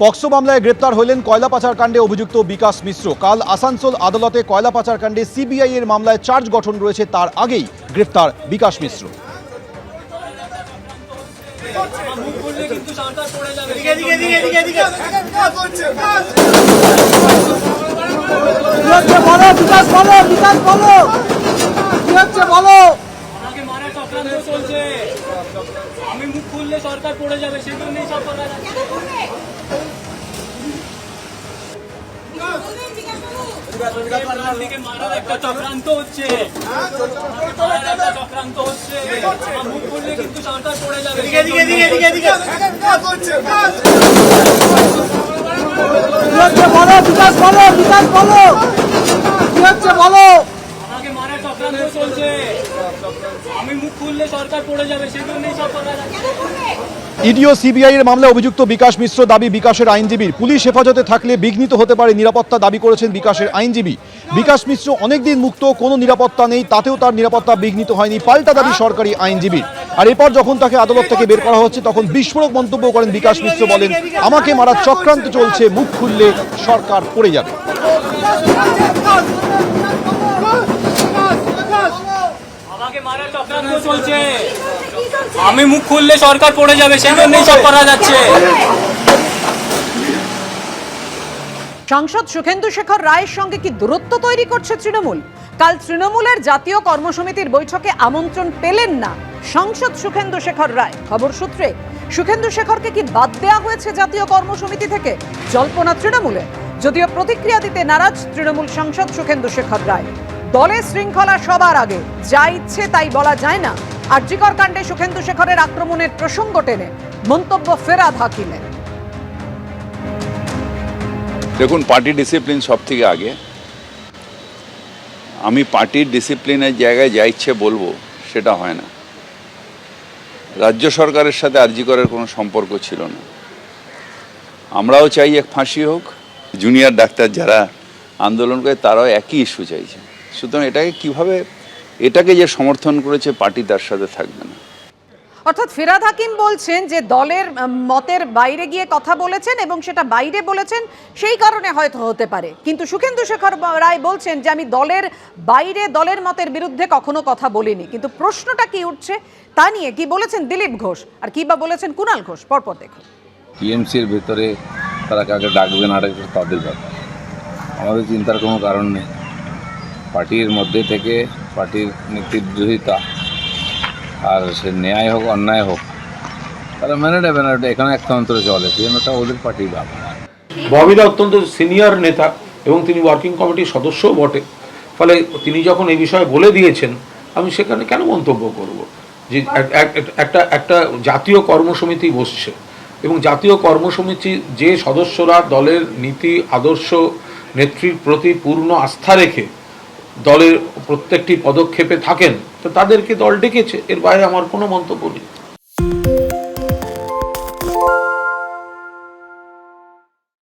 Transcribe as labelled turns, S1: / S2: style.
S1: POCSO মামলায় গ্রেপ্তার হলেন কয়লা পাচার কাণ্ডে অভিযুক্ত বিকাশ মিশ্র। কাল আসানসোল আদালতে কয়লা পাচার কাণ্ডে সিবিআই এর মামলায় চার্জ গঠন রয়েছে, তার আগেই গ্রেপ্তার বিকাশ মিশ্র।
S2: আমি মুখ খুললে সরকার পড়ে যাবে, সেজন্যই সব করা যাচ্ছে। মারার একটা চক্রান্ত হচ্ছে, মুখ খুললে কিন্তু সরকার পড়ে যাবে। আমাকে মারার চক্রান্ত চলছে, আমি মুখ খুললে সরকার পড়ে যাবে, সেজন্যই সব করা যাচ্ছে।
S1: ইডিও সিবিআই এর মামলায় অভিযুক্ত বিকাশ মিশ্র দাবি বিকাশের আইনজীবীর। পুলিশ হেফাজতে থাকলে বিঘ্নিত হতে পারে নিরাপত্তা দাবি করেছেন বিকাশের আইনজীবী। বিকাশ মিশ্র অনেকদিন মুক্ত, কোনো নিরাপত্তা নেই, তাতেও তার নিরাপত্তা বিঘ্নিত হয়নি, পাল্টা দাবি সরকারি আইনজীবীর। আর এরপর যখন তাকে আদালত থেকে বের করা হচ্ছে তখন বিস্ফোরক মন্তব্য করেন বিকাশ মিশ্র, বলেন আমাকে মারার চক্রান্ত চলছে, মুখ খুললে সরকার পড়ে যাবে।
S2: আমাকে মারার চক্রান্ত চলছে, আমি মুখ খুললে সরকার পড়ে যাবে, সেজন্যই সব করা যাচ্ছে।
S3: সাংসদ সুখেন্দু শেখর রায়ের সঙ্গে কি দূরত্ব তৈরি করছে তৃণমূল? কাল তৃণমূলের জাতীয় কর্মসমিতির বৈঠকে আমন্ত্রণ পেলেন না সাংসদ সুখেন্দু শেখর রায়। খবর সূত্রে সুখেন্দু শেখরকে কি বাদ দেওয়া হয়েছে জাতীয় কর্মসমিতি থেকে? জল্পনা তৃণমূলে। যদিও প্রতিক্রিয়া দিতে নারাজ তৃণমূল সাংসদ সুখেন্দু শেখর রায়। দলে শৃঙ্খলা সবার আগে, যা ইচ্ছে তাই বলা যায় না। আরজিকর কাণ্ডে সুখেন্দু শেখরের আক্রমণের প্রসঙ্গ টেনে মন্তব্য ফেরাদ হাকিমের।
S4: দেখুন, পার্টি ডিসিপ্লিন সব থেকে আগে। আমি পার্টির ডিসিপ্লিনের জায়গায় যা ইচ্ছে বলবো সেটা হয় না। রাজ্য সরকারের সাথে আরজিকরের কোনো সম্পর্ক ছিল না। আমরাও চাই এক ফাঁসি হোক, জুনিয়র ডাক্তার যারা আন্দোলন করে তারাও একই ইস্যু চাইছে। সুতরাং এটাকে যে সমর্থন করেছে পার্টি তার সাথে থাকবে না।
S3: অর্থাৎ ফেরাদ হাকিম বলছেন যে দলের মতের বাইরে গিয়ে কথা বলেছেন এবং সেটা বাইরে বলেছেন, সেই কারণে হয়তো হতে পারে। কিন্তু সুখেন্দু শেখর রায় বলছেন যে আমি দলের বাইরে, দলের মতের বিরুদ্ধে কখনো কথা বলিনি। কিন্তু প্রশ্নটা কি উঠছে তা নিয়ে কি বলেছেন দিলীপ ঘোষ আর কি বা বলেছেন কুণাল ঘোষ, পরপর দেখুন।
S5: টিএমসির ভেতরে তারা কাকে ডাকবে না ডাকবে তাদের ব্যাপার, আমাদের চিন্তার কোনো কারণ নেই। পার্টির মধ্যে থেকে পার্টির নীতির বিরোধিতা, আর সে ন্যায় হোক অন্যায় হোক, তারা মেনে নেবে না। এটা এখানে একতন্ত্রে চলে, সেই জন্য ওদের পার্টির ব্যাপার।
S6: ববিদা অত্যন্ত সিনিয়র নেতা এবং তিনি ওয়ার্কিং কমিটির সদস্যও বটে। ফলে তিনি যখন এই বিষয়ে বলে দিয়েছেন, আমি সেখানে কেন মন্তব্য করব? যে একটা জাতীয় কর্মসমিতি বসছে এবং জাতীয় কর্মসমিতি যে সদস্যরা দলের নীতি আদর্শ নেত্রীর প্রতি পূর্ণ আস্থা রেখে দলের প্রত্যেকটি পদক্ষেপে থাকেন, তো তাদেরকে দল ডেকেছে। এর বাইরে আমার কোনো মন্তব্য নেই।